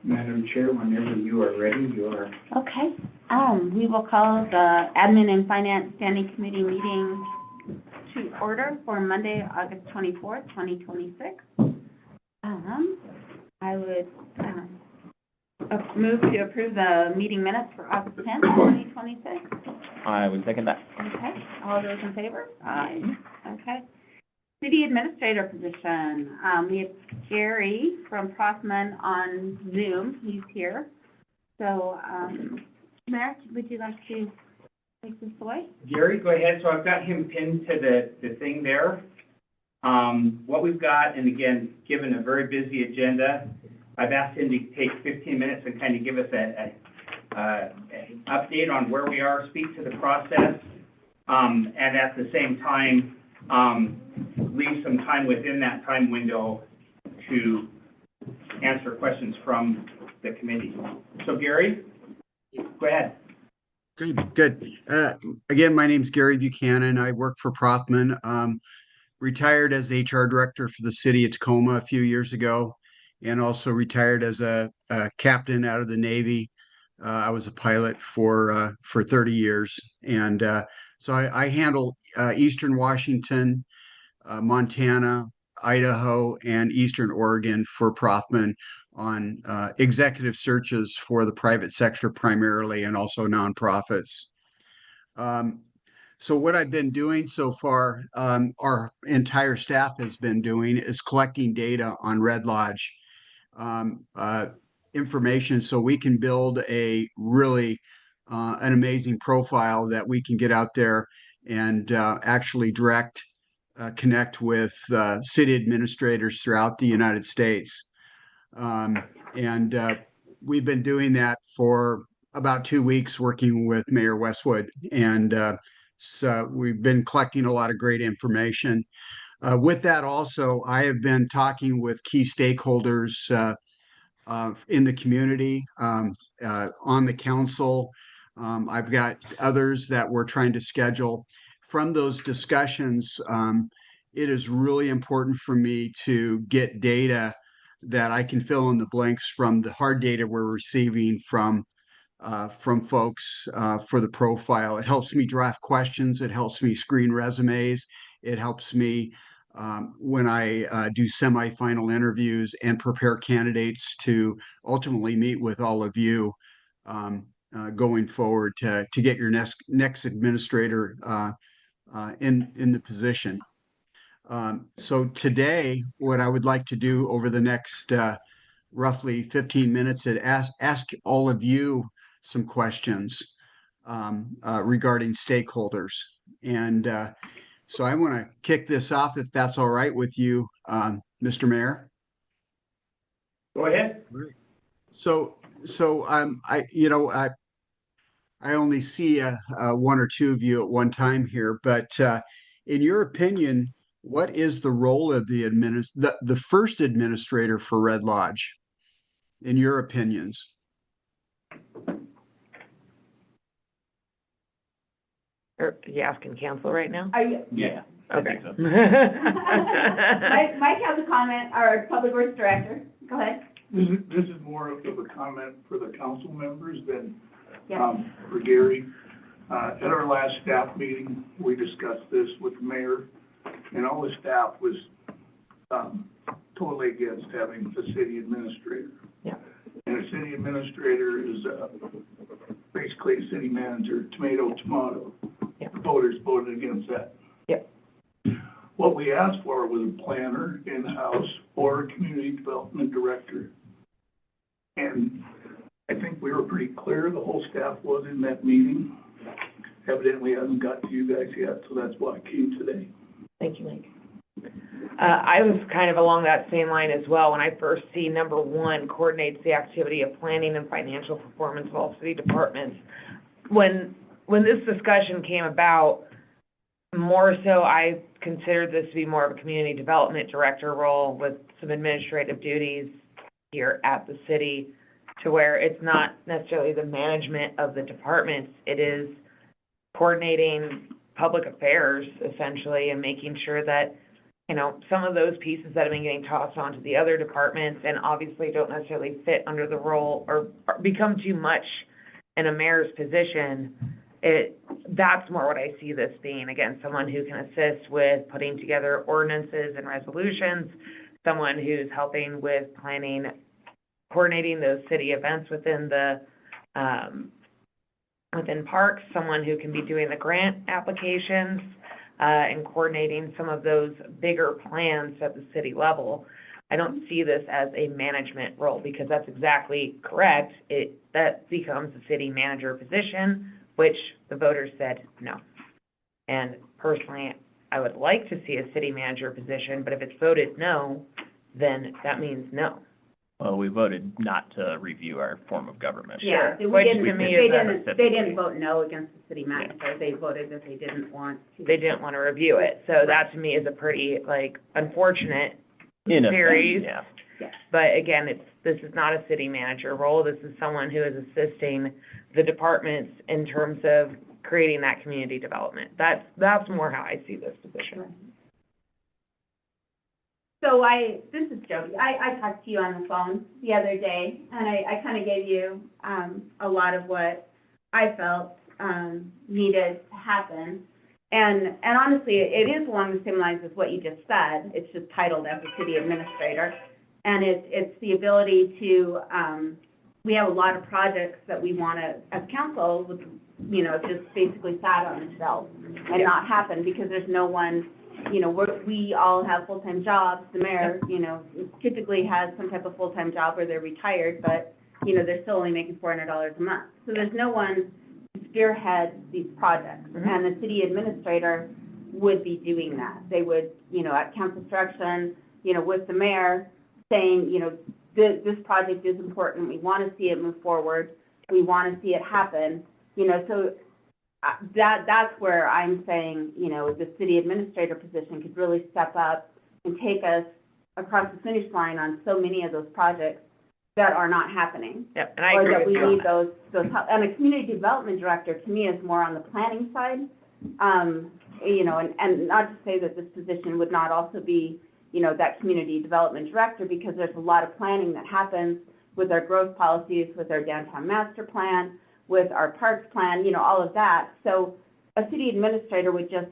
Madam Chair, whenever you are ready, you are. Okay. We will call the Admin and Finance Standing Committee meeting to order for Monday, August 24th, 2026. I would move to approve the meeting minutes for August 10th, 2026. I would second that. Okay. All those in favor? Aye. Okay. City Administrator position. We have Gary from Prothman on Zoom. He's here. So, Mayor, would you like to take this away? Gary, go ahead. So I've got him pinned to the thing there. What we've got, and again, given a very busy agenda, I've asked him to take 15 minutes and kind of give us an update on where we are, speak to the process, and at the same time, leave some time within that time window to answer questions from the committee. So Gary, go ahead. Good. Again, my name's Gary Buchanan. I work for Prothman. Retired as HR director for the city of Tacoma a few years ago, and also retired as a captain out of the Navy. I was a pilot for 30 years. And so I handle Eastern Washington, Montana, Idaho, and Eastern Oregon for Prothman on executive searches for the private sector primarily, and also nonprofits. So what I've been doing so far, our entire staff has been doing, is collecting data on Red Lodge information, so we can build a really an amazing profile that we can get out there and actually connect with city administrators throughout the United States. We've been doing that for about 2 weeks, working with Mayor Westwood. And so we've been collecting a lot of great information. With that also, I have been talking with key stakeholders in the community, on the council. I've got others that we're trying to schedule. From those discussions, it is really important for me to get data that I can fill in the blanks from the hard data we're receiving from folks for the profile. It helps me draft questions. It helps me screen resumes. It helps me when I do semifinal interviews and prepare candidates to ultimately meet with all of you going forward to get your next administrator in the position. So today, what I would like to do over the next roughly 15 minutes is ask all of you some questions regarding stakeholders. And so I want to kick this off, if that's all right with you, Mr. Mayor. Go ahead. So I only see one or two of you at one time here, but in your opinion, what is the role of the first administrator for Red Lodge, in your opinions? Are you asking council right now? Yeah. Okay. Mike has a comment, our Public Works Director. Go ahead. This is more of a comment for the council members than Yeah. for Gary. At our last staff meeting, we discussed this with the mayor, and all the staff was totally against having a city administrator. Yeah. And a city administrator is basically a city manager, tomato. Yeah. The voters voted against that. Yep. What we asked for was a planner in-house or a community development director. And I think we were pretty clear, the whole staff was in that meeting. Evidently hasn't got to you guys yet, so that's why I came today. Thank you, Mike. I was kind of along that same line as well. When I first see number one coordinates the activity of planning and financial performance of all city departments. When this discussion came about, more so I considered this to be more of a community development director role with some administrative duties here at the city, to where it's not necessarily the management of the departments, it is coordinating public affairs essentially and making sure that you know, some of those pieces that have been getting tossed onto the other departments and obviously don't necessarily fit under the role or become too much in a mayor's position, that's more what I see this being. Again, someone who can assist with putting together ordinances and resolutions, someone who's helping with planning, coordinating those city events within the, within parks, someone who can be doing the grant applications, and coordinating some of those bigger plans at the city level. I don't see this as a management role, because that's exactly correct. That becomes a city manager position, which the voters said no. And personally, I would like to see a city manager position, but if it's voted no, then that means no. Well, we voted not to review our form of government. Yeah, Sure. we Which didn't, to me they is didn't, they didn't vote no against the city manager, they voted that they didn't want to. They didn't want to review it, so that to me is a pretty, like, unfortunate In a sense, series. yeah. But again, this is not a city manager role, this is someone who is assisting the departments in terms of creating that community development. That's more how I see this position. So this is Jody, I talked to you on the phone the other day, and I kind of gave you, a lot of what I felt, needed to happen. And honestly, it is along the same lines as what you just said, it's just titled as a city administrator. And it's the ability to, we have a lot of projects that we want to, as council, with, you know, just basically sat on the shelf and not happen because there's no one, you know, we all have full-time jobs. The mayor, you know, typically has some type of full-time job where they're retired, but, you know, they're still only making $400 a month. So there's no one to spearhead these projects. Mhm. And the city administrator would be doing that. They would, you know, at council direction, you know, with the mayor, saying, you know, this project is important, we want to see it move forward, we want to see it happen, you know, so that's where I'm saying, you know, the city administrator position could really step up and take us across the finish line on so many of those projects that are not happening. Yep, and I agree with you Or that we on need that. those, and a community development director, to me, is more on the planning side. You know, and not to say that this position would not also be, you know, that community development director, because there's a lot of planning that happens with our growth policies, with our downtown master plan, with our parks plan, you know, all of that. So a city administrator would just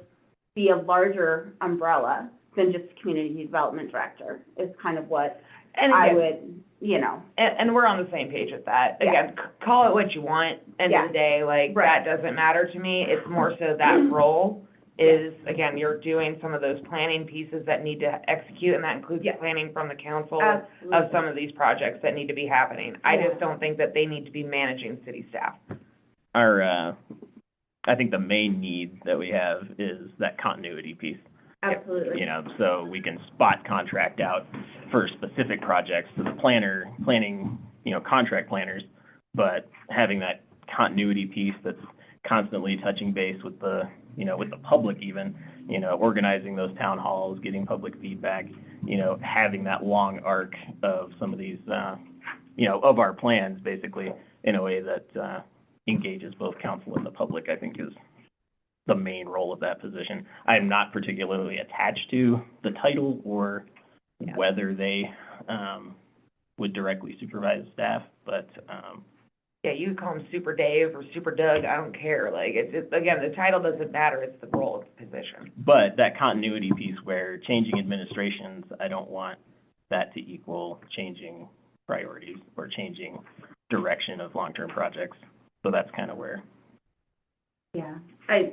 be a larger umbrella than just a community development director, is kind of what And I again, would, you know. and we're on the same page with that. Yeah. Again, call it what you want, end of the day, like, Right. that doesn't matter to me. It's more so that role is, again, you're doing some of those planning pieces that need to execute, and that includes Yeah. planning from the council Absolutely. of some of these projects that need to be happening. I Yeah. just don't think that they need to be managing city staff. I think the main need that we have is that continuity piece. Absolutely. You know, so we can spot contract out for specific projects to the planning, you know, contract planners, but having that continuity piece that's constantly touching base with the, you know, with the public even, you know, organizing those town halls, getting public feedback, you know, having that long arc of some of these, you know, of our plans basically in a way that engages both council and the public, I think is the main role of that position. I'm not particularly attached to the title or whether they would directly supervise staff, but Yeah, you can call him Super Dave or Super Doug, I don't care. Like, it's just, again, the title doesn't matter, it's the role of the position. but that continuity piece where changing administrations, I don't want that to equal changing priorities or changing direction of long-term projects. So that's kind of where, Yeah.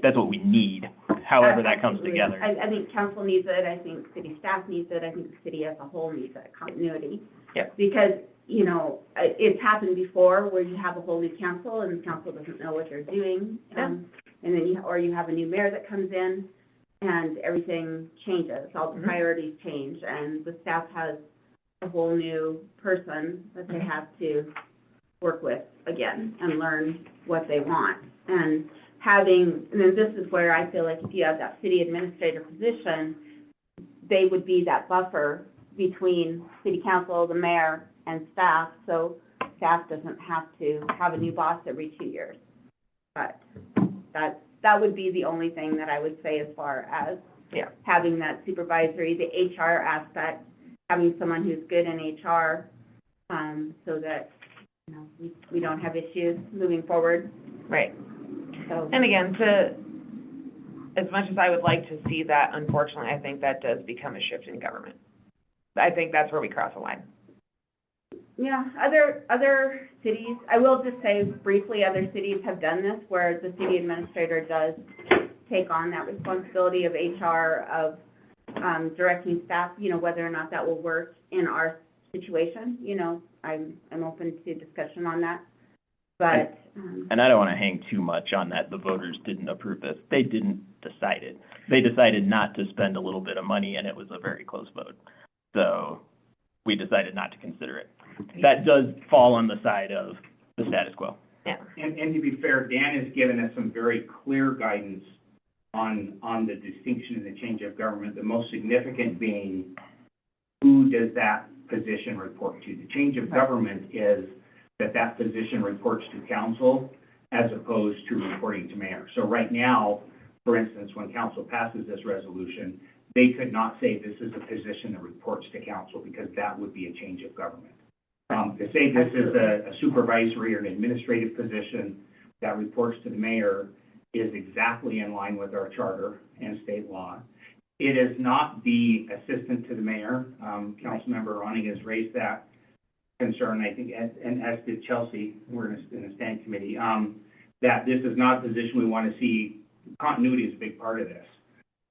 that's what we need, however that comes Absolutely. together. I think council needs it, I think city staff needs it, I think the city as a whole needs that continuity. Yep. Because, you know, it's happened before where you have a whole new council and the council doesn't know what they're doing. And then you have a new mayor that comes in and everything changes, all the priorities change, and the staff has a whole new person that they have to work with again and learn what they want. And then this is where I feel like if you have that city administrator position, they would be that buffer between city council, the mayor, and staff, so staff doesn't have to have a new boss every 2 years. But that would be the only thing that I would say as far as Yeah. having that supervisory, the HR aspect, having someone who's good in HR, so that, you know, we don't have issues moving forward, Right. so. And again, as much as I would like to see that, unfortunately, I think that does become a shift in government. I think that's where we cross the line. Yeah, other cities, I will just say briefly, other cities have done this, where the city administrator does take on that responsibility of HR, of directing staff, you know, whether or not that will work in our situation, you know, I'm open to discussion on that, but, And I don't want to hang too much on that the voters didn't approve this. They didn't decide it. They decided not to spend a little bit of money, and it was a very close vote. So we decided not to consider it. That does fall on the side of the status quo. Yeah. And to be fair, Dan has given us some very clear guidance on the distinction and the change of government, the most significant being, who does that position report to? The change of government is that position reports to council as opposed to reporting to mayor. So right now, for instance, when council passes this resolution, they could not say this is a position that reports to council, because that would be a change of government. To say this is a supervisory or an administrative position that reports to the mayor is exactly in line with our charter and state law. It is not the assistant to the mayor. Councilmember Ronning has raised that concern, I think, and as did Chelsea, we're in a standing committee, that this is not a position we want to see. Continuity is a big part of this.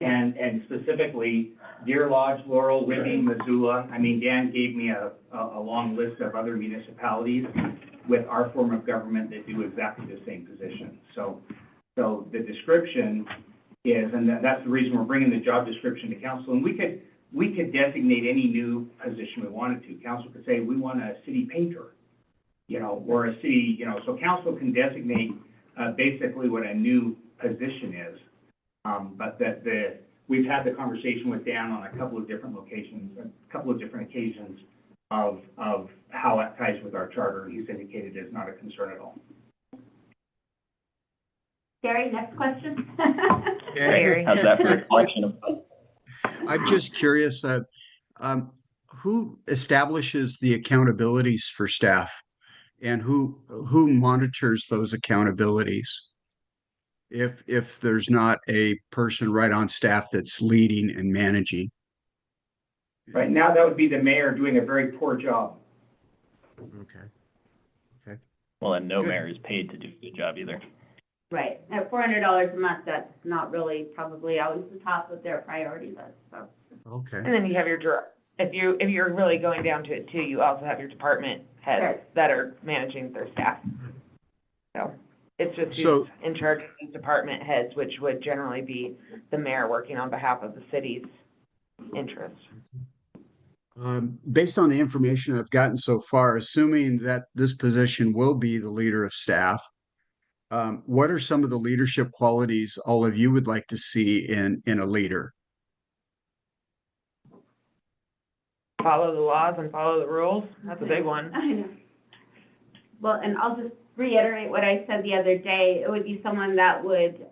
And specifically, Deer Lodge, Laurel, Whitby, Missoula. I mean, Dan gave me a long list of other municipalities with our form of government that do exactly the same position. So the description is, and that's the reason we're bringing the job description to council. And we could designate any new position we wanted to. Council could say, we want a city painter, you know, or a city, you know, so council can designate basically what a new position is. But we've had the conversation with Dan on a couple of different locations, a couple of different occasions of how that ties with our charter. He's indicated it's not a concern at all. Gary, next question? Gary. How's that for a collection of? I'm just curious, who establishes the accountabilities for staff, and who monitors those accountabilities? If there's not a person right on staff that's leading and managing. Right now, that would be the mayor doing a very poor job. Okay. Well, and no Good. mayor is paid to do a good job either. Right, at $400 a month, that's not really probably always the top of their priority list, so. Okay. And then you have if you're really going down to it too, you also have your department heads Right. that are managing their staff. So it's just So- who's in charge of these department heads, which would generally be the mayor working on behalf of the city's interests. Based on the information I've gotten so far, assuming that this position will be the leader of staff, what are some of the leadership qualities all of you would like to see in a leader? Follow the laws and follow the rules. That's a big one. I know. Well, and I'll just reiterate what I said the other day. It would be someone that would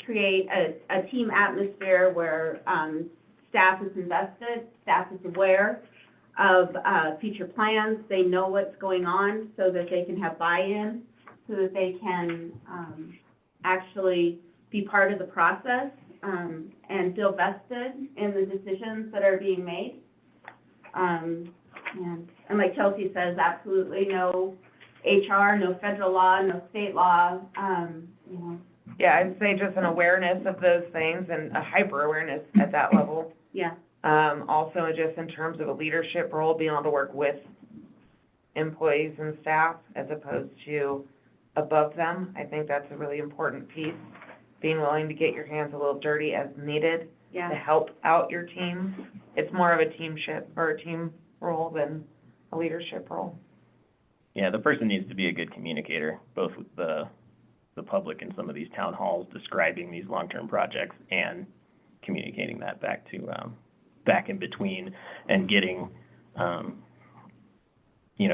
create a team atmosphere where staff is invested, staff is aware of future plans. They know what's going on so that they can have buy-in, so that they can actually be part of the process and feel vested in the decisions that are being made. And like Chelsea says, absolutely no HR, no federal law, no state law, you know. Yeah, I'd say just an awareness of those things and a hyper awareness at that level. Yeah. Also just in terms of a leadership role, being able to work with employees and staff as opposed to above them. I think that's a really important piece. Being willing to get your hands a little dirty as needed to help out your team. It's more of a teamship or a team role than a leadership role. Yeah, the person needs to be a good communicator, both with the public in some of these town halls describing these long-term projects and communicating that back to back in between and getting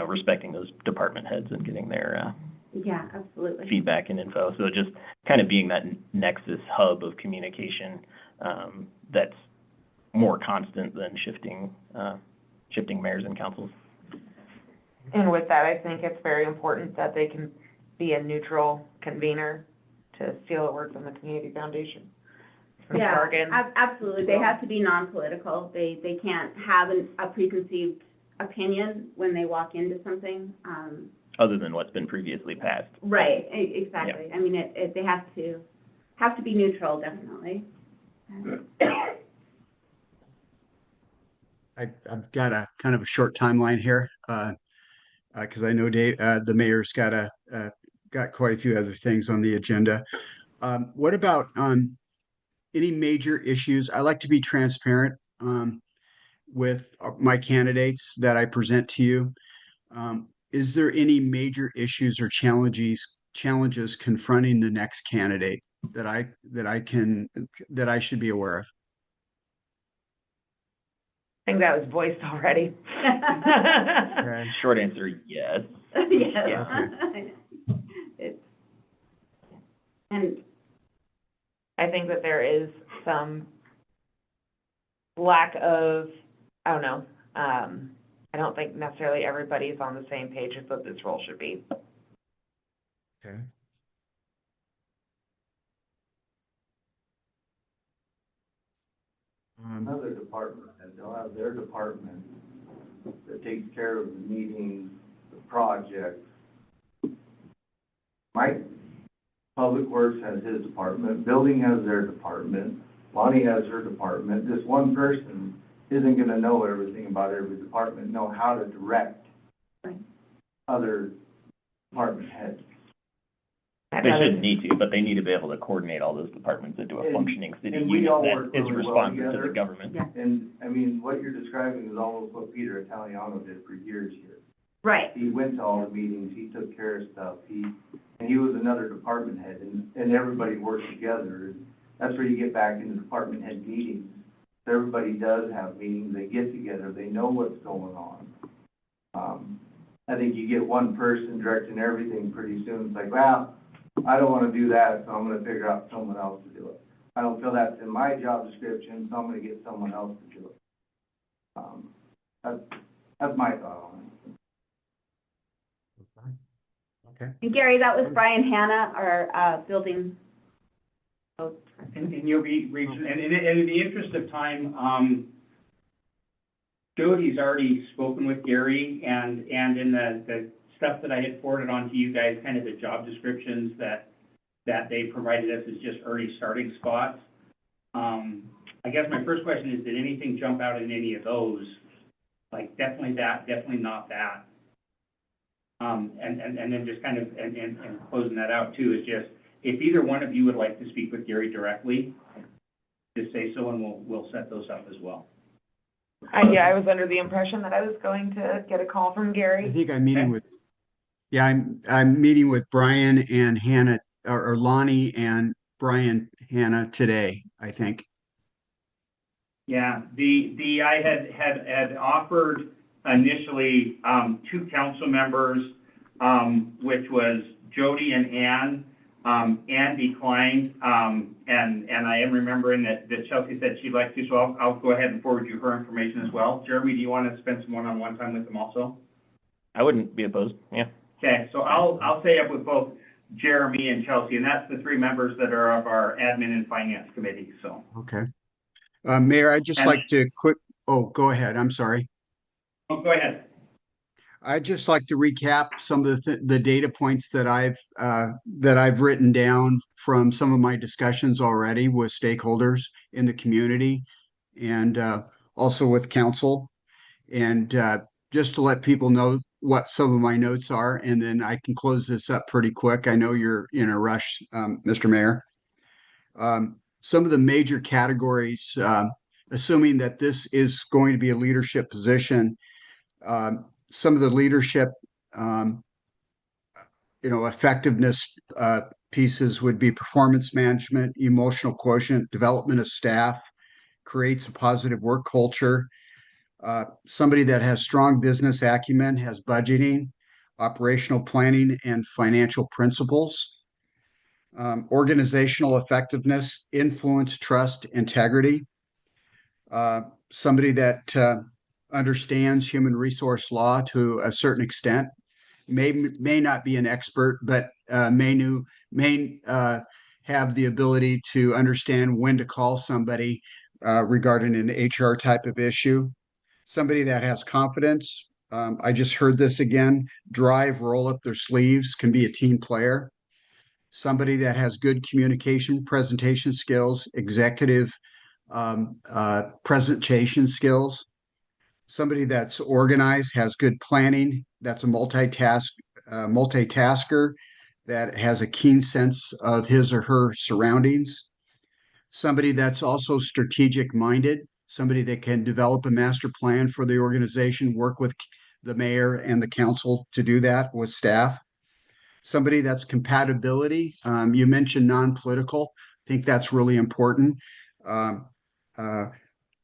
respecting those department heads and getting their Yeah, absolutely. feedback and info. So just kind of being that nexus hub of communication, that's more constant than shifting mayors and councils. And with that, I think it's very important that they can be a neutral convener to seal the work from the Community Foundation. Some Yeah, jargon. absolutely. They have to be non-political. They can't have a preconceived opinion when they walk into something. Other than what's been previously passed. Right, exactly. I mean, they have to be neutral, definitely. I've got a kind of a short timeline here, because I know Dave, the mayor's got quite a few other things on the agenda. What about any major issues? I like to be transparent with my candidates that I present to you. Is there any major issues or challenges confronting the next candidate that I should be aware of? I think that was voiced already. Okay. Short answer, yes. Yes. Yeah. And I think that there is some lack of, I don't know, I don't think necessarily everybody's on the same page with what this role should be. Okay. Another department, and they'll have their department that takes care of the meetings, the projects. Mike, Public Works has his department, Building has their department, Lonnie has her department. This one person isn't gonna know everything about every department, know how to direct Right. other department heads. They shouldn't need to, but they need to be able to coordinate all those departments into a And- functioning city and we unit all that work is really well responsive to together. the government. Yeah. And, I mean, what you're describing is almost what Peter Italiano did for years here. right, He went to all the meetings, he took care of stuff, and he was another department head, and everybody worked together. And that's where you get back into department head meetings. Everybody does have meetings, they get together, they know what's going on. I think you get one person directing everything pretty soon, it's like, well, I don't wanna do that, so I'm gonna figure out someone else to do it. I don't feel that's in my job description, so I'm gonna get someone else to do it. That's my thought on it. Okay. and Gary, that was Brian Hanna, our building. And you'll be reaching, and in the interest of time, Jody's already spoken with Gary, and in the stuff that I had forwarded on to you guys, kind of the job descriptions that they provided us is just early starting spots. I guess my first question is, did anything jump out in any of those? Like, definitely that, definitely not that. And then just kind of, and closing that out too, is just, if either one of you would like to speak with Gary directly, just say so, and we'll set those up as well. I was under the impression that I was going to get a call from I Gary. think I'm meeting with, yeah, I'm meeting with Brian and Hannah, or Lonnie and Brian Hannah today, I think. Yeah, I had offered initially, two council members, which was Jody and Ann. Ann declined, and I am remembering that Chelsea said she'd like to, so I'll go ahead and forward you her information as well. Jeremy, do you want to spend some one-on-one time with them also? I wouldn't be opposed, yeah. Okay, so I'll stay up with both Jeremy and Chelsea, and that's the three members that are of our admin and finance committee, so. Okay. Mayor, I'd just like to go ahead. I'm sorry. Oh, go ahead. I'd just like to recap some of the data points that I've written down from some of my discussions already with stakeholders in the community and also with council. And just to let people know what some of my notes are, and then I can close this up pretty quick. I know you're in a rush, Mr. Mayor. Some of the major categories, assuming that this is going to be a leadership position, some of the leadership, effectiveness pieces would be performance management, emotional quotient, development of staff, creates a positive work culture. Somebody that has strong business acumen, has budgeting, operational planning and financial principles, organizational effectiveness, influence, trust, integrity, somebody that understands human resource law to a certain extent, may not be an expert, but may have the ability to understand when to call somebody regarding an HR type of issue. Somebody that has confidence. I just heard this again. Drive, roll up their sleeves, can be a team player. Somebody that has good communication, presentation skills, executive presentation skills. Somebody that's organized, has good planning, that's a multitasker, that has a keen sense of his or her surroundings. Somebody that's also strategic minded, somebody that can develop a master plan for the organization, work with the mayor and the council to do that with staff. Somebody that's compatibility. You mentioned non-political. I think that's really important. Um, uh,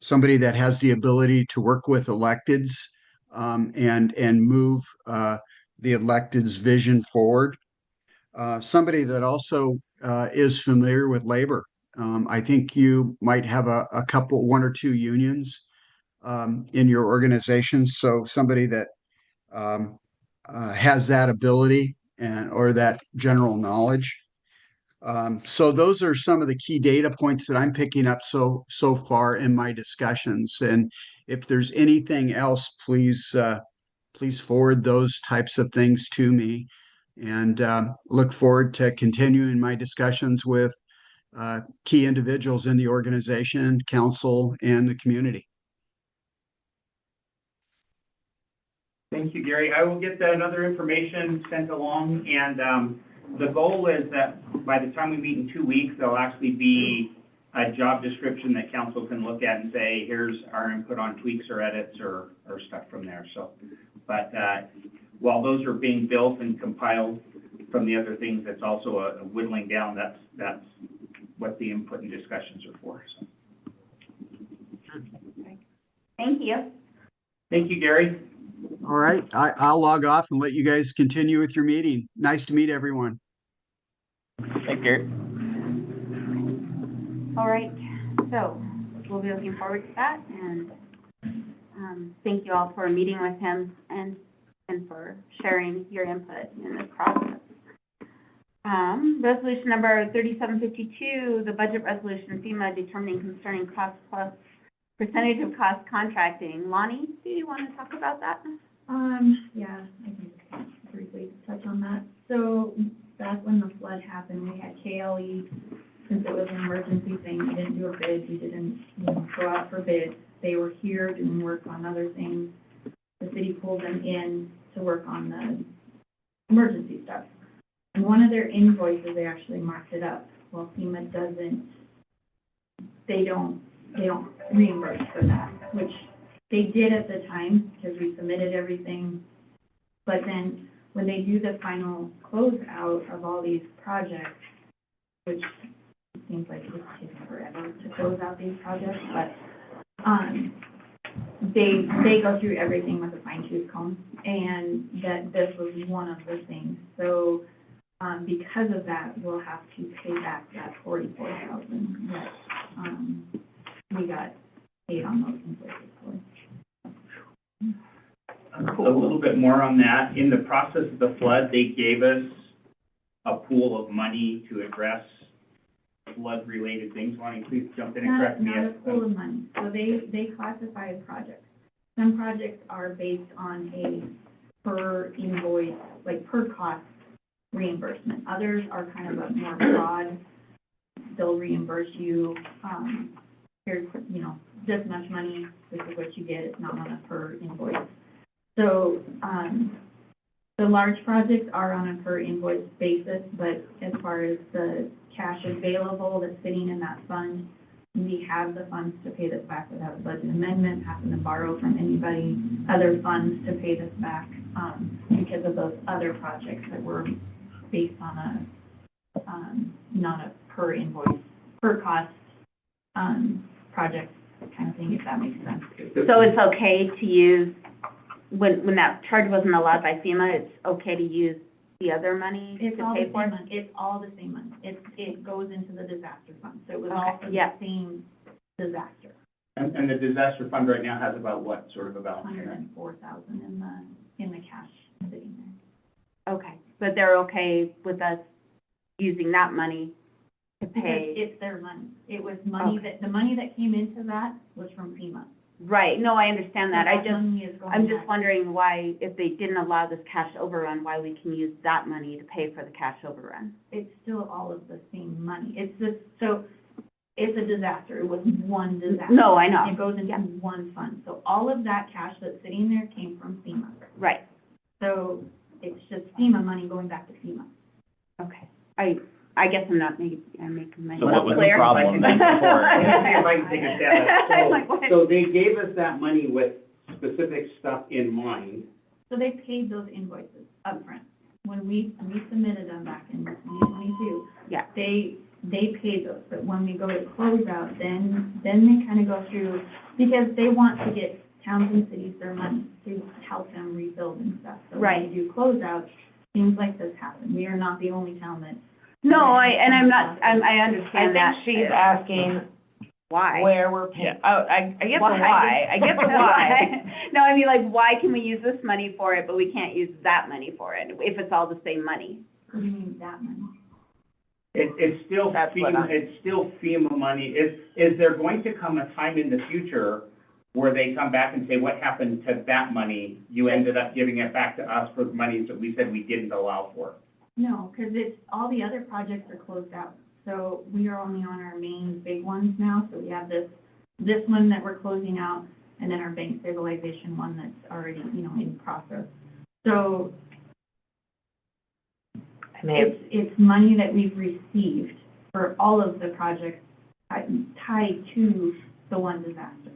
Somebody that has the ability to work with electeds and move the electeds' vision forward. Somebody that also is familiar with labor. I think you might have a couple, one or two unions in your organization. So somebody that um, has that ability and or that general knowledge. So those are some of the key data points that I'm picking up so far in my discussions. And if there's anything else, please forward those types of things to me. And look forward to continuing my discussions with key individuals in the organization, council, and the community. Thank you, Gary. I will get that other information sent along, and the goal is that by the time we meet in 2 weeks, there'll actually be a job description that council can look at and say, here's our input on tweaks or edits or stuff from there. So, but while those are being built and compiled from the other things, that's also a whittling down. That's what the input and discussions are for. So. Thank you. Thank you, Gary. All right, I'll log off and let you guys continue with your meeting. Nice to meet everyone. Thanks, Gary. All right, so we'll be looking forward to that, and thank you all for meeting with him and for sharing your input in this process. Resolution number 3752, the budget resolution, FEMA determining concerning cost plus percentage of cost contracting. Lonnie, do you want to talk about that? Yeah, I can briefly touch on that. So back when the flood happened, we had KLE, since it was an emergency thing, we didn't do a bid, we didn't, go out for bids. They were here doing work on other things. The city pulled them in to work on the emergency stuff. And one of their invoices, they actually marked it up. Well, FEMA doesn't, they don't reimburse for that, which they did at the time because we submitted everything. But then when they do the final closeout of all these projects, which seems like it's taking forever to close out these projects, but they go through everything with a fine-tooth comb, and that this was one of the things. So because of that, we'll have to pay back that $44,000 that we got paid on those invoices for. A little bit more on that. In the process of the flood, they gave us a pool of money to address flood-related things. Lonnie, please jump in and correct me. Not a pool of money. So they classify projects. Some projects are based on a per invoice, like per cost reimbursement. Others are kind of a more broad. They'll reimburse you, here's, this much money, this is what you get. It's not on a per invoice. So the large projects are on a per invoice basis, but as far as the cash available that's sitting in that fund, we have the funds to pay this back without a budget amendment, having to borrow from anybody, other funds to pay this back because of those other projects that were based on a not a per invoice, per cost project kind of thing, if that makes sense. So it's okay to use when that charge wasn't allowed by FEMA, it's okay to use the other money It's to all pay the for same it? money, it's all the same money, it goes into the disaster fund, so it was Okay, all for the yeah. same disaster. And the disaster fund right now has about what sort of a balance? 104,000 in the cash sitting there. Okay, but they're okay with us using that money to Because pay? it's their money. It was money Okay. the money that came into that was from FEMA. Right, no, I understand that. So money is going I'm just back. wondering why, if they didn't allow this cash overrun, why we can use that money to pay for the cash overrun? It's still all of the same money. It's just, so it's a disaster. It was one disaster. No, I know. It goes into Yeah. one fund. So all of that cash that's sitting there came from FEMA. Right, So it's just FEMA money going back to FEMA. okay. I guess I'm making myself So what was the clear. problem then Let before? me see if I can take a stab at I'm like, it. what? So they gave us that money with specific stuff in mind. So they paid those invoices upfront. When we submitted them back in 2022. Yeah. They paid those, but when we go to closeout, then they kind of go through, because they want to get towns and cities their money to help them rebuild and stuff. So Right. when they do closeout, things like this happen. We are not the only town that. No, I understand I think that. she's asking Why? where we're paying, I get the Why? why, I get the why. No, I mean, like, why can we use this money for it, but we can't use that money for it, if it's all the same money? What do you mean that money? It's still That's what FEMA, it's still FEMA money. Is there going to come a time in the future where they come back and say, what happened to that money? You ended up giving it back to us for the monies that we said we didn't allow for. No, because it's, all the other projects are closed out. So we are only on our main big ones now. So we have this one that we're closing out, and then our bank stabilization one that's already, in process. So it's money that we've received for all of the projects tied to the one disaster.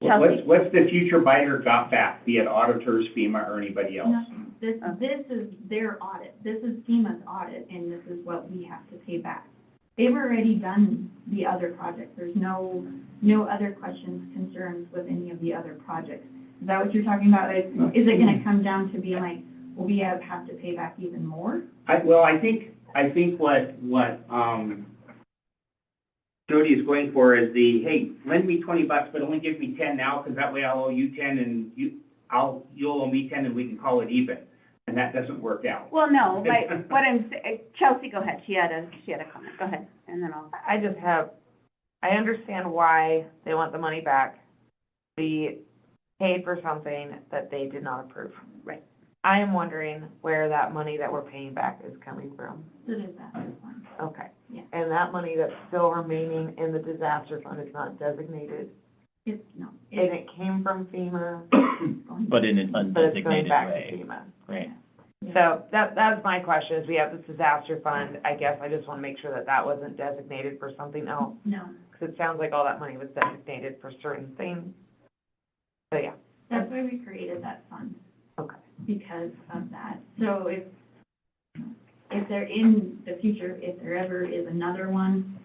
Chelsea. What's the future biter got back, be it auditors, FEMA, or anybody else? Nothing. This is their audit. This is FEMA's audit, and this is what we have to pay back. They've already done the other projects. There's no other questions, concerns with any of the other projects. Is that what you're talking about? Is it gonna come down to being like, well, we have to pay back even more? I think what Jody is going for is hey, lend me $20, but only give me 10 now, because that way I'll owe you 10 and you'll owe me 10 and we can call it even. And that doesn't work out. Well, no, Chelsea, go ahead, she had a comment, go ahead, and then I understand why they want the money back, be paid for something that they did not approve. Right. I am wondering where that money that we're paying back is coming from. The disaster fund. Okay. Yeah. And that money that's still remaining in the disaster fund is not designated, and it came from FEMA, But in an but it's going undesignated back to way, FEMA. right? So that's my question, is we have this disaster fund, I guess I just want to make sure that wasn't designated for something else, No, because it sounds like all that money was designated for certain things. So, yeah, that's why we created that fund. okay. Because of that. So if there in the future, if there ever is another one,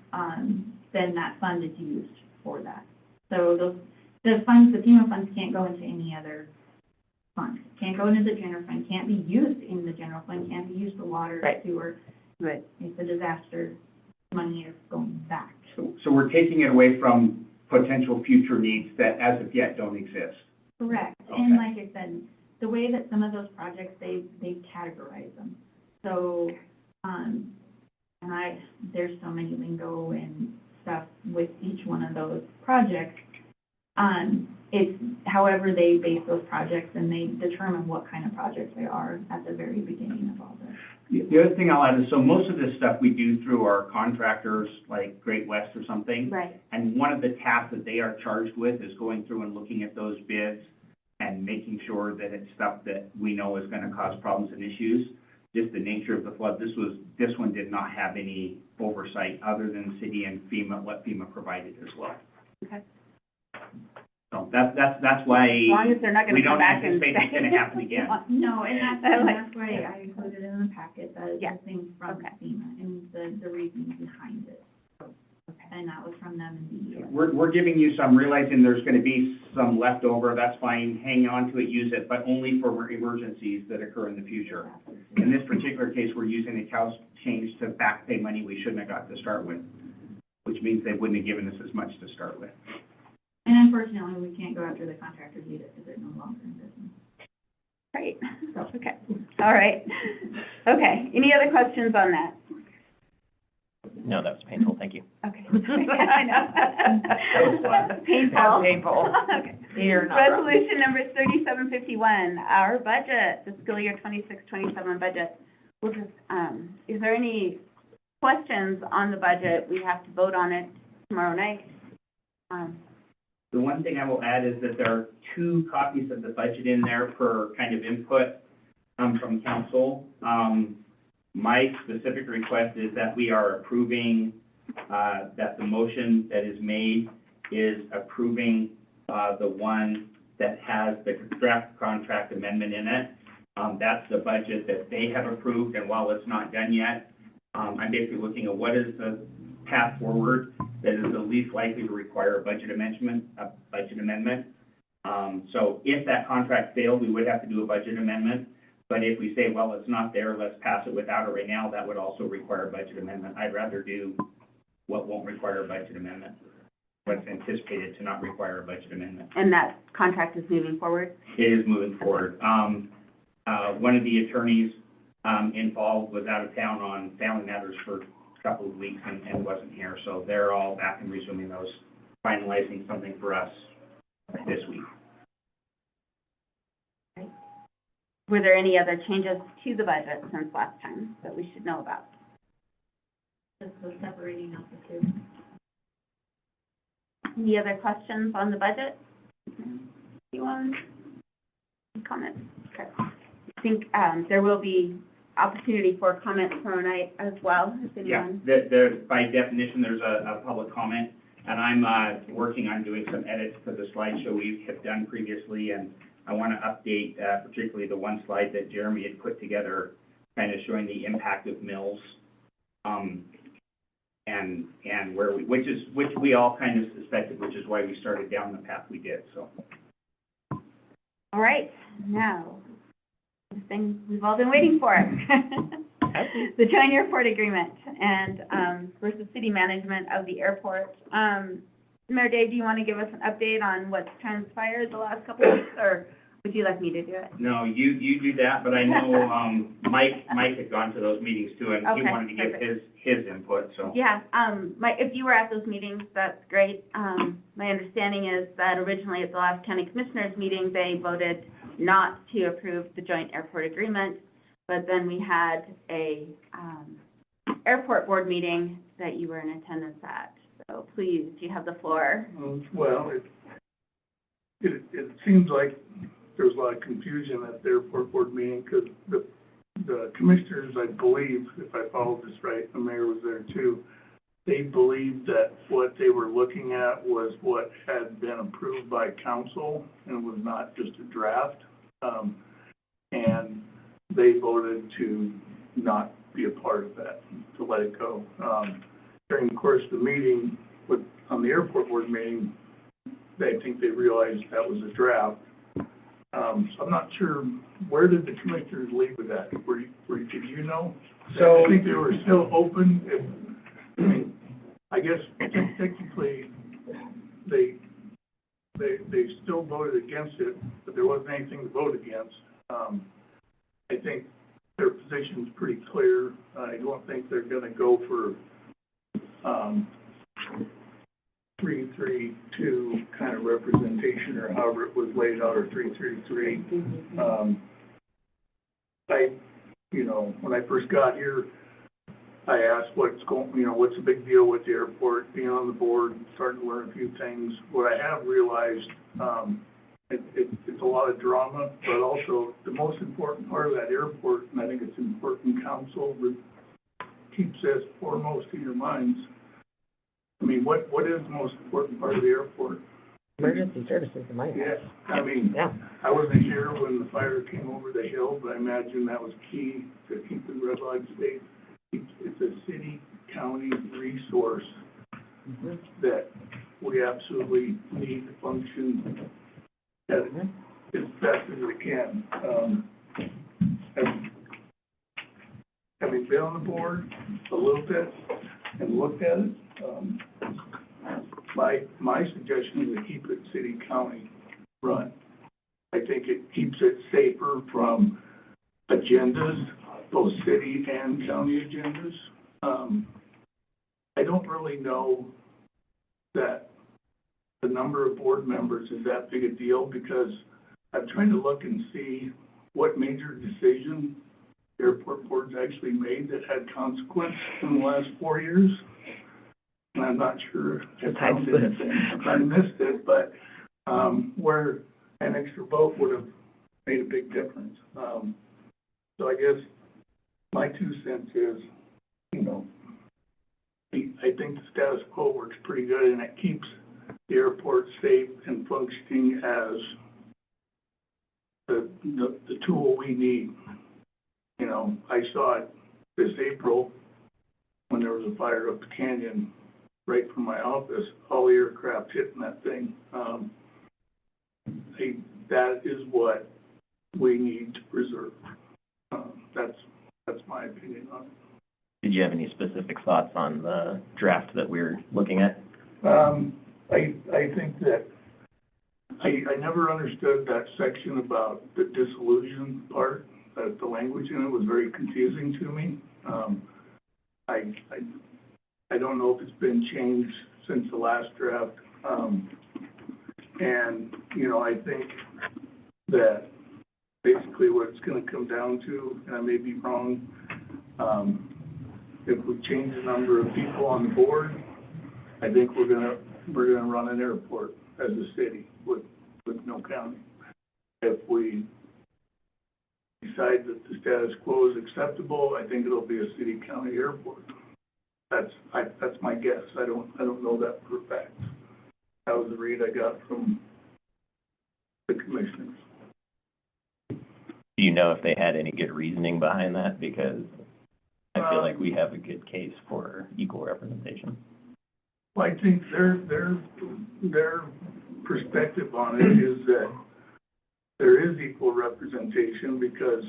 then that fund is used for that. So the FEMA funds can't go into any other fund. Can't go into the general fund, can't be used in the general fund, can't be used for water, Right. sewer. Right. If the disaster money is going back. So we're taking it away from potential future needs that as of yet don't exist. Correct. Okay. And like I said, the way that some of those projects, they categorize them. So, there's so many lingo and stuff with each one of those projects. It's however they base those projects, and they determine what kind of projects they are at the very beginning of all this. The other thing I'll add is, so most of this stuff we do through our contractors, like Great West or something. Right. And one of the tasks that they are charged with is going through and looking at those bids and making sure that it's stuff that we know is gonna cause problems and issues. Just the nature of the flood, this one did not have any oversight other than city and FEMA, what FEMA provided as well. Okay. So that's why As long as they're not we gonna come don't back and anticipate it's say. gonna happen again. No, and that's why Yeah. I included in the packet, the Yeah. things from Okay. FEMA and the reasoning behind it. Okay. and that was from them and DES. We're giving you some, realizing there's gonna be some left over, that's fine, hang on to it, use it, but only for emergencies that occur in the future. In this particular case, we're using the CAL's change to back pay money we shouldn't have got to start with, which means they wouldn't have given us as much to start with. And unfortunately, we can't go after the contractors either because they're no longer in business. Great, okay, all right. Okay, any other questions on that? No, that was painful, thank you. Okay. I know. Painful. Painful. Okay. You're not wrong. Resolution number 3751, our budget, fiscal year 26-27 budget. We'll just, is there any questions on the budget? We have to vote on it tomorrow night. The one thing I will add is that there are 2 copies of the budget in there for kind of input, from council. My specific request is that we are approving, that the motion that is made is approving, the one that has the draft contract amendment in it. That's the budget that they have approved, and while it's not done yet, I'm basically looking at what is the path forward that is the least likely to require a budget amendment. So if that contract failed, we would have to do a budget amendment. But if we say, well, it's not there, let's pass it without it right now, that would also require a budget amendment. I'd rather do what won't require a budget amendment, what's anticipated to not require a budget amendment. And that contract is moving forward? It is moving forward. One of the attorneys involved was out of town on family matters for a couple of weeks and wasn't here, so they're all back and resuming those, finalizing something for us this week. Were there any other changes to the budget since last time that we should know about? Just the separating out the 2. Any other questions on the budget? Anyone? Comments? Okay. I think there will be opportunity for comment tomorrow night as well, if anyone. Yeah, by definition, there's a public comment, and I'm working on doing some edits to the slideshow we have done previously, and I want to update particularly the one slide that Jeremy had put together, kind of showing the impact of mills, and where which we all kind of suspected, which is why we started down the path we did. So. All right, now the thing we've all been waiting for, the joint airport agreement and versus city management of the airport. Mayor Dave, do you want to give us an update on what's transpired the last couple of weeks, or would you like me to do it? No, you do that, but I know Mike had gone to those meetings too, and he Okay, wanted to give perfect. his input. So Yeah, if you were at those meetings, that's great. My understanding is that originally at the last county commissioners meeting, they voted not to approve the joint airport agreement, but then we had a airport board meeting that you were in attendance at. So please, you have the floor. Well, it seems like there's a lot of confusion at the airport board meeting because the commissioners, I believe, if I followed this right, the mayor was there too, they believed that what they were looking at was what had been approved by council and was not just a draft. And they voted to not be a part of that, to let it go. During the course of the meeting, on the airport board meeting, I think they realized that was a draft. So I'm not sure, where did the commissioners leave with that? Did you know? So- I think they were still open. I guess technically, they still voted against it, but there wasn't anything to vote against. I think their position's pretty clear. I don't think they're gonna go for 332 kind of representation, or however it was laid out, or 333. When I first got here, I asked what's the big deal with the airport, being on the board, starting to learn a few things. What I have realized, it's a lot of drama, but also the most important part of that airport, and I think it's important council keeps this foremost in your minds. I mean, what is the most important part of the airport? Emergency services, in my Yeah, I mean, Yeah. I wasn't here when the fire came over the hill, but I imagine that was key to keep the red light safe. It's a city, county resource that we absolutely need to function as best as we can. Having been on the board a little bit and looked at it, my suggestion is to keep it city-county run. I think it keeps it safer from agendas, both city and county agendas. I don't really know that the number of board members is that big a deal, because I'm trying to look and see what major decision the airport board's actually made that had consequence in the last 4 years. And I'm not sure if I missed it, but where an extra vote would have made a big difference. So I guess my 2 cents is, you know, I think the status quo works pretty good, and it keeps the airport safe and functioning as the tool we need. You know, I saw it this April when there was a fire up the canyon right from my office, all the aircraft hitting that thing. That is what we need to preserve. That's my opinion on it. Did you have any specific thoughts on the draft that we're looking at? I think that I never understood that section about the disillusion part. The language in it was very confusing to me. I don't know if it's been changed since the last draft. And, you know, I think that basically what it's going to come down to, and I may be wrong, if we change the number of people on the board, I think we're gonna run an airport as a city with no county. If we decide that the status quo is acceptable, I think it'll be a city-county airport. That's my guess. I don't know that for a fact. That was the read I got from the commissioners. Do you know if they had any good reasoning behind that? Because I feel like we have a good case for equal representation. Well, I think their perspective on it is that there is equal representation because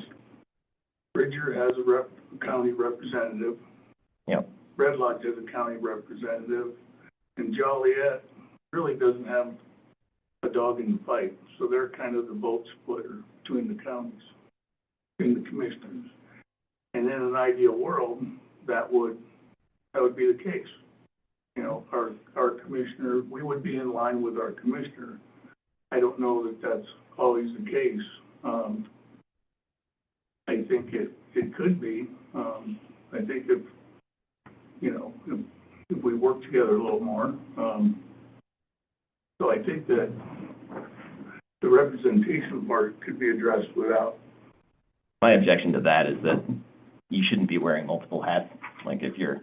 Bridger has a county representative. Yep. Red Lodge has a county representative, and Joliet really doesn't have a dog in the fight. So they're kind of the vote splitter between the counties, between the commissioners. And in an ideal world, that would be the case. You know, our commissioner, we would be in line with our commissioner. I don't know that that's always the case. I think it could be. I think if we work together a little more. So I think that the representation part could be addressed without. My objection to that is that you shouldn't be wearing multiple hats. Like if you're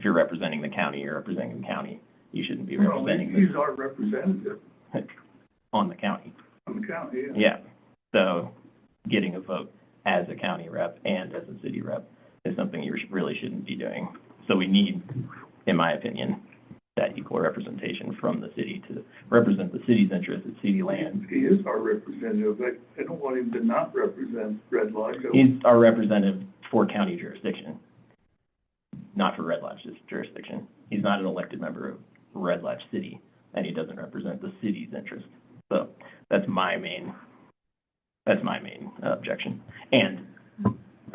representing the county, you're representing the county. You shouldn't be representing. He's our representative on the county. On the county, yeah. Yeah. So getting a vote as a county rep and as a city rep is something you really shouldn't be doing. So we need, in my opinion, that equal representation from the city to represent the city's interests at city land. He is our representative. I don't want him to not represent Red Lodge. He's our representative for county jurisdiction, not for Red Lodge's jurisdiction. He's not an elected member of Red Lodge City, and he doesn't represent the city's interest. So that's my main objection. And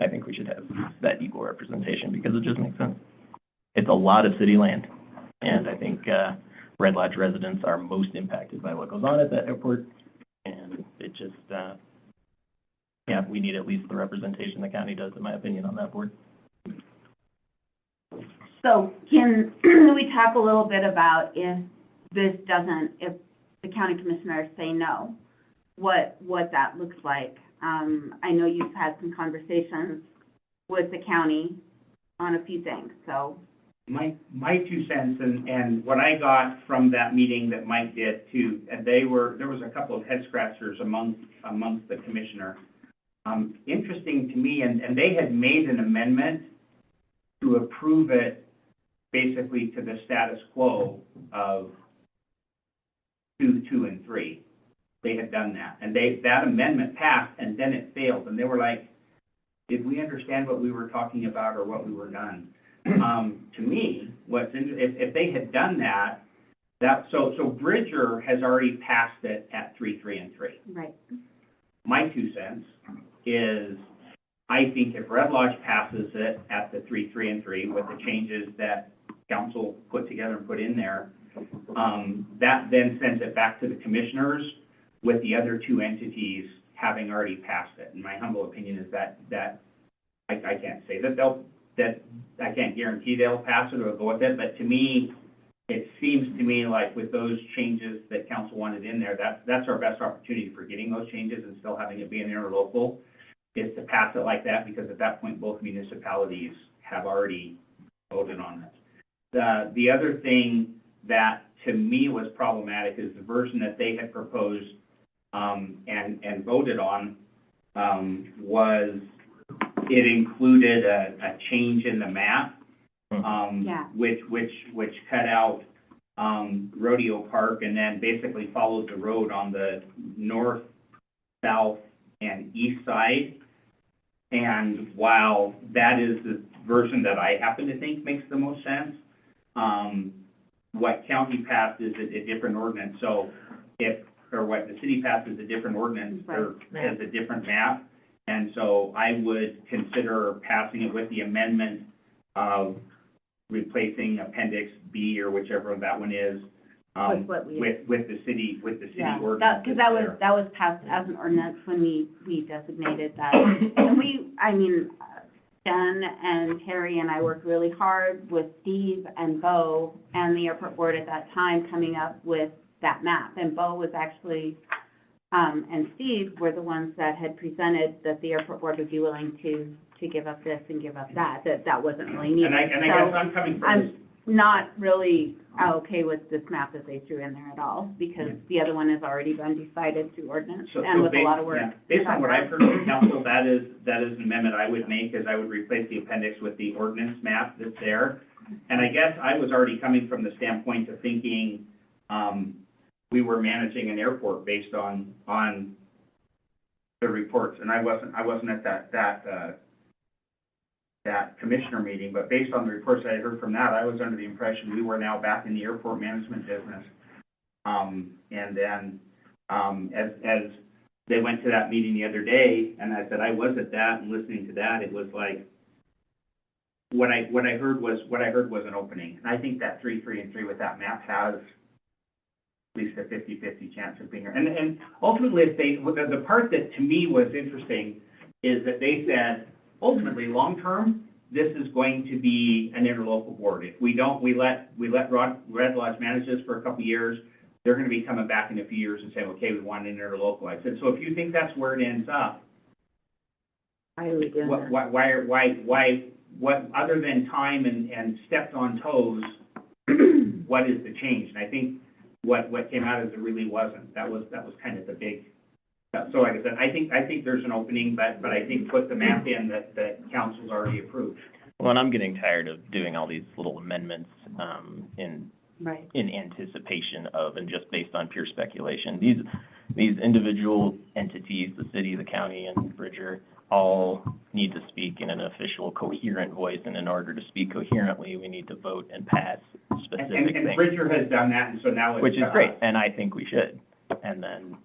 I think we should have that equal representation because it just makes sense. It's a lot of city land, and I think Red Lodge residents are most impacted by what goes on at that airport, and it just, we need at least the representation the county does, in my opinion, on that board. So can we talk a little bit about if the county commissioners say no, what that looks like? I know you've had some conversations with the county on a few things, so. My 2 cents and what I got from that meeting that Mike did too, and there was a couple of head scratchers amongst the commissioner. Interesting to me, and they had made an amendment to approve it basically to the status quo of 2, 2, and 3. They had done that, and that amendment passed, and then it failed, and they were like, did we understand what we were talking about or what we were done? To me, if they had done that, so Bridger has already passed it at 3, 3, and 3. Right. My 2 cents is, I think if Red Lodge passes it at the 3, 3, and 3 with the changes that council put together and put in there, that then sends it back to the commissioners with the other 2 entities having already passed it. And my humble opinion is that I can't say that I can't guarantee they'll pass it or go with it, but to me, it seems to me like with those changes that council wanted in there, that's our best opportunity for getting those changes and still having it be an interlocal, is to pass it like that, because at that point, both municipalities have already voted on it. The other thing that to me was problematic is the version that they had proposed and voted on was it included a change in the map, which cut out Rodeo Park and then basically followed the road on the north, south, and east side. And while that is the version that I happen to think makes the most sense, what county passed is a different ordinance. So what the city passed is a different ordinance, or has a different map. And so I would consider passing it with the amendment of replacing Appendix B or whichever that one is, with the city ordinance. Because that was passed as an ordinance when we designated that. And Jen and Terry and I worked really hard with Steve and Bo and the airport board at that time coming up with that map. And Bo was actually, and Steve were the ones that had presented that the airport board would be willing to give up this and give up that wasn't really needed. And I guess I'm coming from this. Not really okay with this map that they threw in there at all, because the other one has already been decided through ordinance and with a lot of work. Based on what I've heard from council, that is an amendment I would make, is I would replace the appendix with the ordinance map that's there. And I guess I was already coming from the standpoint of thinking, we were managing an airport based on the reports, and I wasn't at that commissioner meeting, but based on the reports I heard from that, I was under the impression we were now back in the airport management business. And then, as they went to that meeting the other day, and I said, I was at that, and listening to that, it was like, what I heard was an opening. And I think that 3, 3, and 3 with that map has at least a 50-50 chance of being here. And ultimately, if the part that to me was interesting is that they said, ultimately, long-term, this is going to be an interlocal board. If we don't, we let Red Lodge manage this for a couple of years, they're going to be coming back in a few years and saying, okay, we want an interlocal. I said, so if you think that's where it ends up, what other than time and stepped on toes, what is the change? And I think what came out is it really wasn't. That was kind of the big. So like I said, I think there's an opening, but I think put the map in that council's already approved. Well, and I'm getting tired of doing all these little amendments in anticipation of and just based on pure speculation. These individual entities, the city, the county, and Bridger, all need to speak in an official, coherent voice, and in order to speak coherently, we need to vote and pass specific things. And Bridger has done that, and so now it's which is great, and I think we should. And then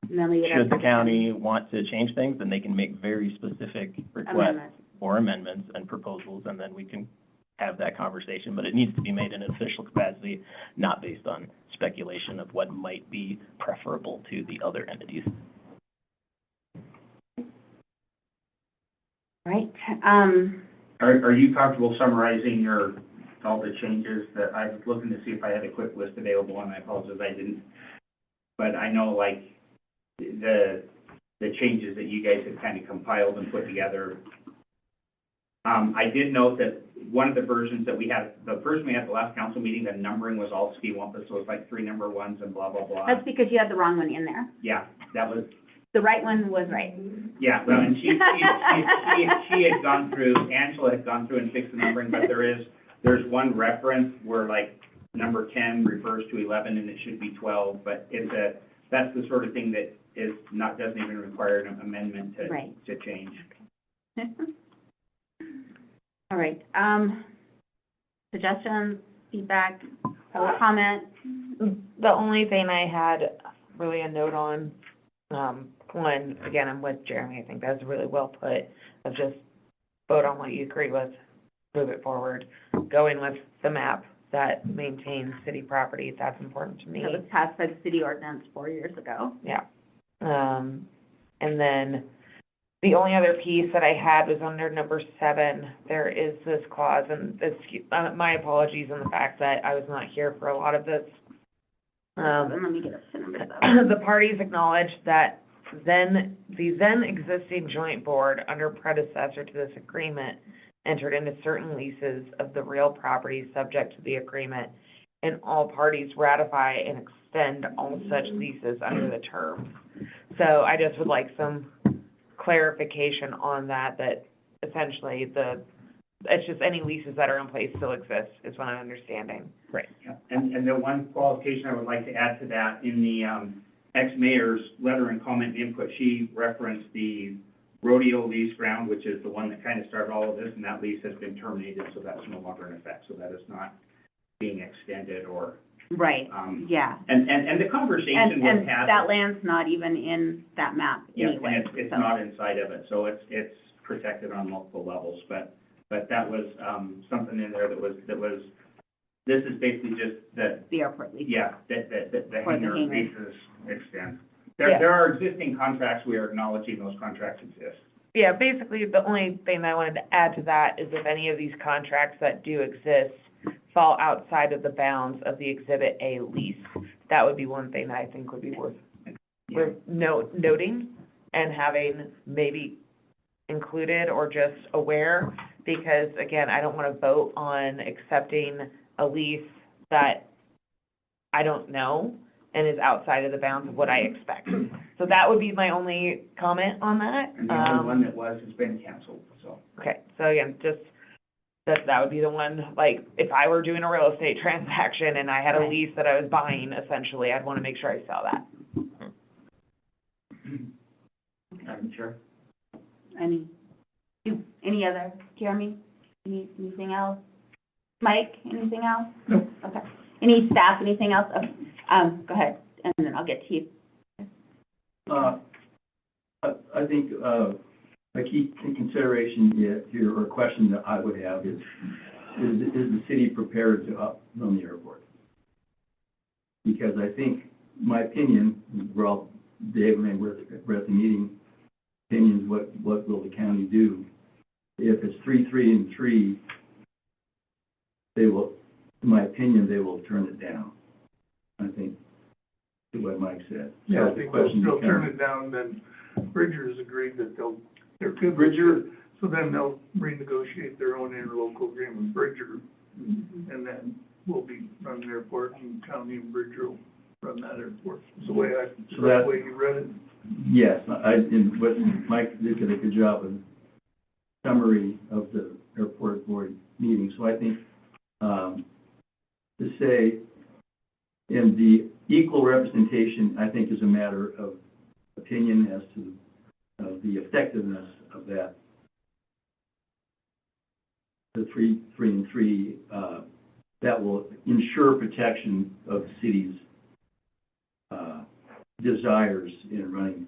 should the county want to change things, then they can make very specific requests or amendments and proposals, and then we can have that conversation. But it needs to be made in an official capacity, not based on speculation of what might be preferable to the other entities. Right. Are you comfortable summarizing all the changes that I was looking to see if I had a quick list available, and I apologize I didn't. But I know like the changes that you guys had kind of compiled and put together. I did note that one of the versions that we had, the version we had at the last council meeting, the numbering was all ski-wumpus, so it was like 3 number ones and blah, blah, blah. That's because you had the wrong one in there. Yeah, that was. The right one was right. Yeah, well, and she had gone through, Angela had gone through and fixed the numbering, but there is there's one reference where like number 10 refers to 11 and it should be 12, but that's the sort of thing that doesn't even require an amendment Right. to change. All right, suggestions, feedback, public comment? The only thing I had really a note on, one, again, I'm with Jeremy, I think that's really well put, of just vote on what you agree with, move it forward, going with the map that maintains city property, that's important to me. That was passed by the city ordinance 4 years ago. Yeah. And then the only other piece that I had was under number 7, there is this clause, and this, my apologies on the fact that I was not here for a lot of this. Let me get up to number 7. The parties acknowledge that the then existing joint board under predecessor to this agreement entered into certain leases of the real property subject to the agreement, and all parties ratify and extend all such leases under the terms. So I just would like some clarification on that essentially it's just any leases that are in place still exist, is what I'm understanding. Right. Yeah. And the one qualification I would like to add to that, in the ex-mayor's letter and comment input, she referenced the rodeo lease ground, which is the one that kind of started all of this, and that lease has been terminated, so that's no longer in effect, so that is not being extended or, Right, yeah. and the conversation was And had. that land's not even in that map Yeah, anyway. and it's so. not inside of it, so it's protected on multiple levels, but that was, something in there that was, this is basically just that, The airport lease. yeah, that the For the hangar hangar. leases extend. Yeah. There are existing contracts, we are acknowledging those contracts exist. Yeah, basically, the only thing that I wanted to add to that is if any of these contracts that do exist fall outside of the bounds of the Exhibit A lease, that would be one thing that I think would be worth noting and having maybe included or just aware, because again, I don't want to vote on accepting a lease that I don't know and is outside of the bounds of what I expect. So that would be my only comment on that. And the only one that has been canceled, so. Okay, so again, just, that would be the one, like, if I were doing a real estate transaction and I had a lease that I was buying, essentially, I'd want to make sure I saw that. Madam Chair? Any other, Jeremy? Anything else? Mike, anything else? No. Okay. Any staff, anything else? Okay. Go ahead, and then I'll get to you. I think a key consideration here, or question that I would have is the city prepared to run the airport? Because I think, my opinion, we're all, Dave and I were at the meeting, opinions, what will the county do? If it's 3, 3, and 3, they will, in my opinion, they will turn it down. I think, to what Mike said. Yeah, So I the think question they'll turn becomes- it down, then Bridger's agreed that they're good. Bridger- So then they'll renegotiate their own interlocal agreement with Bridger, and then we'll be running the airport, and county and Bridger will run that airport. Is the way So that- the way you read it. Yes, and what Mike did a good job of summary of the airport board meeting. So I think, to say, in the equal representation, I think is a matter of opinion as to the effectiveness of that. The 3, 3, and 3, that will ensure protection of the city's desires in running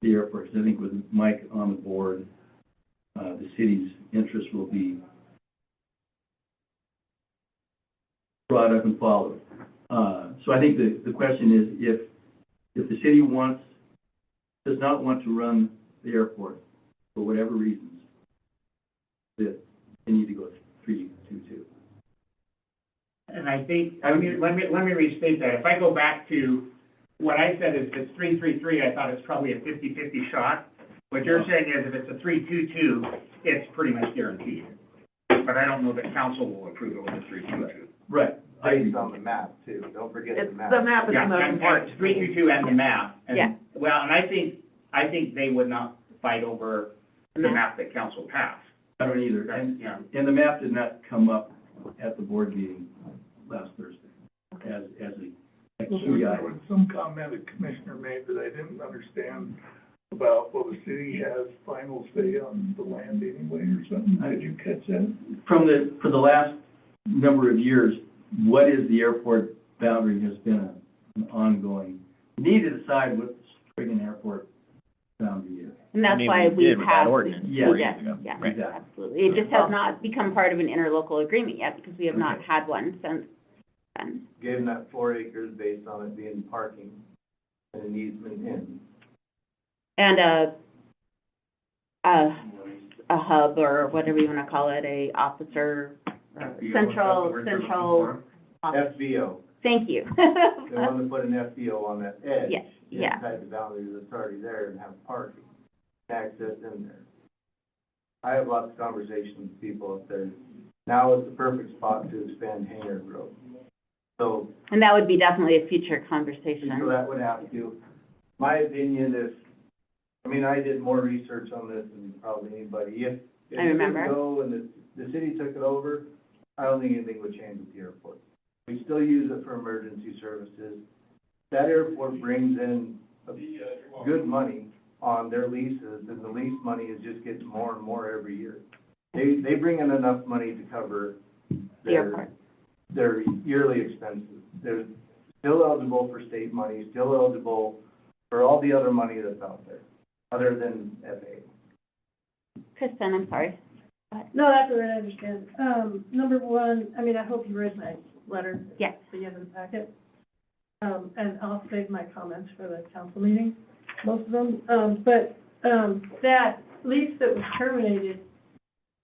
the airport. 'Cause I think with Mike on the board, the city's interests will be brought up and followed. So I think the question is, if the city does not want to run the airport for whatever reasons, that they need to go 3, 2, 2. And I think, let me restate that. If I go back to what I said is, if it's 3, 3, 3, I thought it's probably a 50-50 shot. What you're saying is, if it's a 3, 2, 2, it's pretty much guaranteed. But I don't know that council will approve it with a 3, 2, 2. Right. Based on the map, too. Don't forget the map. The map is the most Yeah, important. and 3, 2, 2 and the map. And- Yeah. Well, and I think they would not fight over the map that council passed. I don't either. And Yeah. the map did not come up at the board meeting last Thursday as a key There item. was some comment a commissioner made that I didn't understand about, well, the city has final say on the land anyway or something. Did you catch that? For the last number of years, what is the airport boundary has been an ongoing, we need to decide what the friggin' airport boundary is. And that's I mean, why we we did with that have. ordinance Yes. 4 Yes, years ago. yes, Right. absolutely. It just has not become part of an interlocal agreement yet, because we have not Okay. had one since then. Gave them that 4 acres based on it being parking and an easement in. And a hub, or whatever you wanna call it, a officer, central office. FBO, Thank you. they want to put an FBO on that edge. Yes, yeah. Inside the boundary that's already there and have parking, access in there. I have lots of conversations with people up there. Now is the perfect spot to expand Hangar Grove. So, And that would be definitely a future conversation. so that would have to, my opinion is, I mean, I did more research on this than probably anybody. If I it remember. didn't go and the city took it over, I don't think anything would change with the airport. We still use it for emergency services. That airport brings in good money on their leases, and the lease money is just getting more and more every year. They bring in enough money to cover The airport. their yearly expenses. They're still eligible for state money, still eligible for all the other money that's out there, other than FAA. Kristen, I'm sorry. No, that's what I understand. Number one, I mean, I hope you read my letter. Yes. So you have in the packet. And I'll save my comments for the council meeting, most of them. But that lease that was terminated,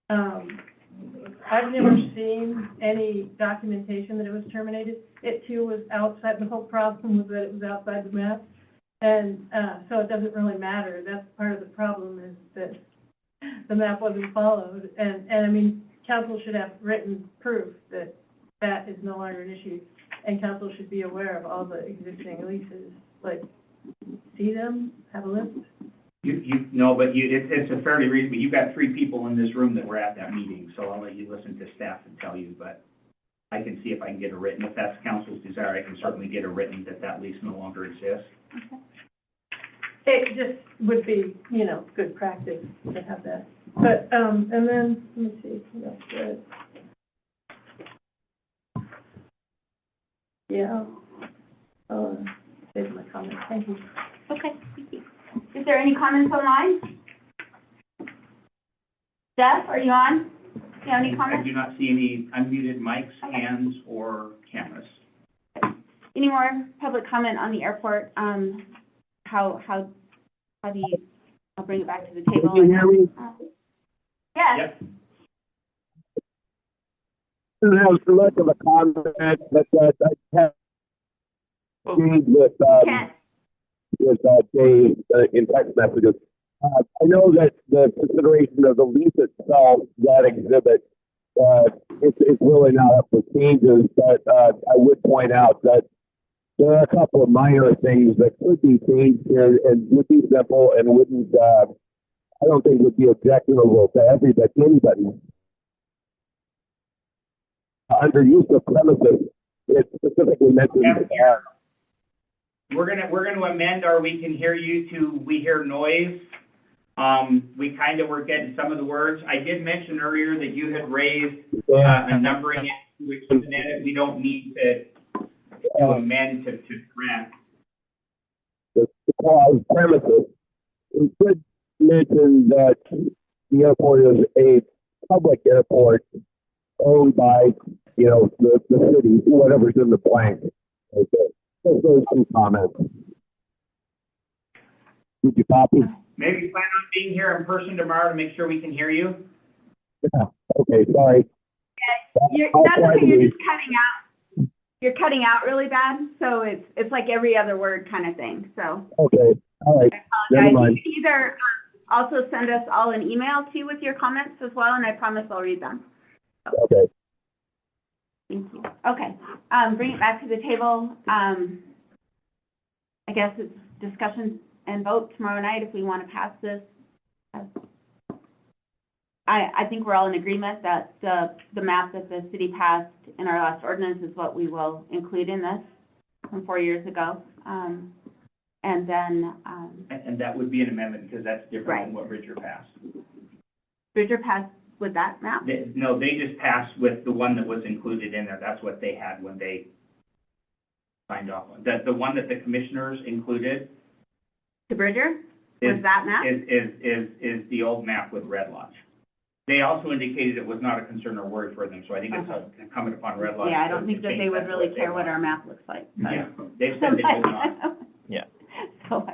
I've never seen any documentation that it was terminated. It too was outside, the whole problem was that it was outside the map. And so it doesn't really matter. That's part of the problem, is that the map wasn't followed. And I mean, council should have written proof that that is no longer an issue. And council should be aware of all the existing leases, like, see them, have a list. It's a fairly reasonable, you've got 3 people in this room that were at that meeting, so I'll let you listen to staff and tell you, but I can see if I can get a written, if that's council's desire, I can certainly get a written that lease no longer exists. It just would be, good practice to have that. But, and then, let me see, what else good. Yeah, save my comments, thank you. Okay, thank you. Is there any comments online? Jeff, are you on? Do you have any I comments? do not see any unmuted mics, hands, or cameras. Any more public comment on the airport? How do you, I'll bring it back to the table. Can you hear me? Yes. Yep. Didn't have so much of a comment, but I have engaged with Dave in text messages. I know that the consideration of the lease itself, that exhibit, it's really not up for changes, but I would point out that there are a couple of minor things that could be changed here and would be simple and wouldn't, I don't think would be objectionable to anybody. Under use of premises, it specifically mentions. We're gonna amend our we can hear you to we hear noise. We kind of were getting some of the words. I did mention earlier that you had raised a numbering issue, which is that we don't need to amend to grant. The clause premises, we should mention that the airport is a public airport owned by, the city, whatever's in the blank. Okay. So those some comments. Did you copy? Maybe plan on being here in person tomorrow to make sure we can hear you. Yeah. Okay. Sorry. That's okay. You're just cutting out. You're cutting out really bad, so it's like every other word kind of thing. So. Okay. All right. I apologize. Never mind. You can either also send us all an email too with your comments as well, and I promise I'll read them. Okay. Thank you. Okay, bring it back to the table. I guess it's discussion and vote tomorrow night if we want to pass this. I think we're all in agreement that the map that the city passed in our last ordinance is what we will include in this from 4 years ago. And then, And that would be an amendment, because that's different Right. than what Bridger passed. Bridger passed with that map? No, they just passed with the one that was included in there. That's what they had when they signed off on. The one that the commissioners included To Bridger? Was is, that map? is the old map with Red Lodge. They also indicated it was not a concern or worry for them, so I think it's incumbent upon Red Lodge. Yeah, I to don't think that change they would to really what they care what want. our map looks like. but- Yeah, they said they would not. Yeah. So,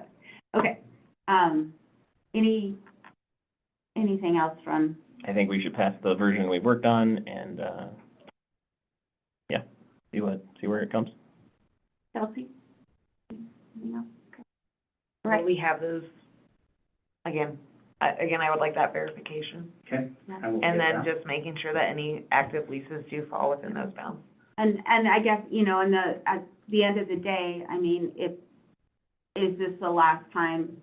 okay. Anything else from, I think we should pass the version we've worked on and, yeah, see where it comes. Chelsea? Anything else? Okay. All Right, right. we have those, again, I would like that verification. Okay. I will And get then that. just making sure that any active leases do fall within those bounds. And I guess, at the end of the day, I mean, is this the last time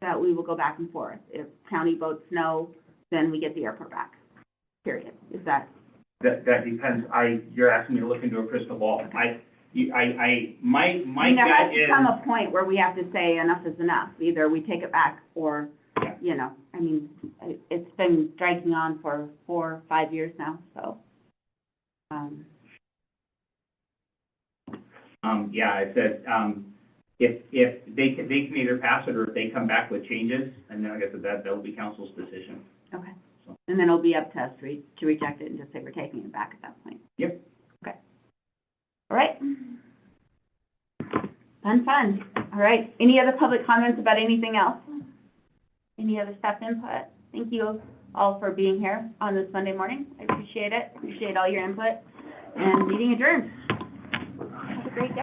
that we will go back and forth? If county votes no, then we get the airport back, period. Is that? That depends. You're asking me to look into a crystal ball. My There has gut to is. come a point where we have to say enough is enough. Either we take it back or, Yeah. I mean, it's been dragging on for 4 or 5 years now, so. Yeah, I said, if they can either pass it or if they come back with changes, and then like I said, that will be council's decision. Okay. And then it'll be up to us to reject it and just say we're taking it back at that point. Yep. Okay. All right. Fun. All right. Any other public comments about anything else? Any other staff input? Thank you all for being here on this Monday morning. I appreciate it. Appreciate all your input. And meeting adjourned. Have a great day.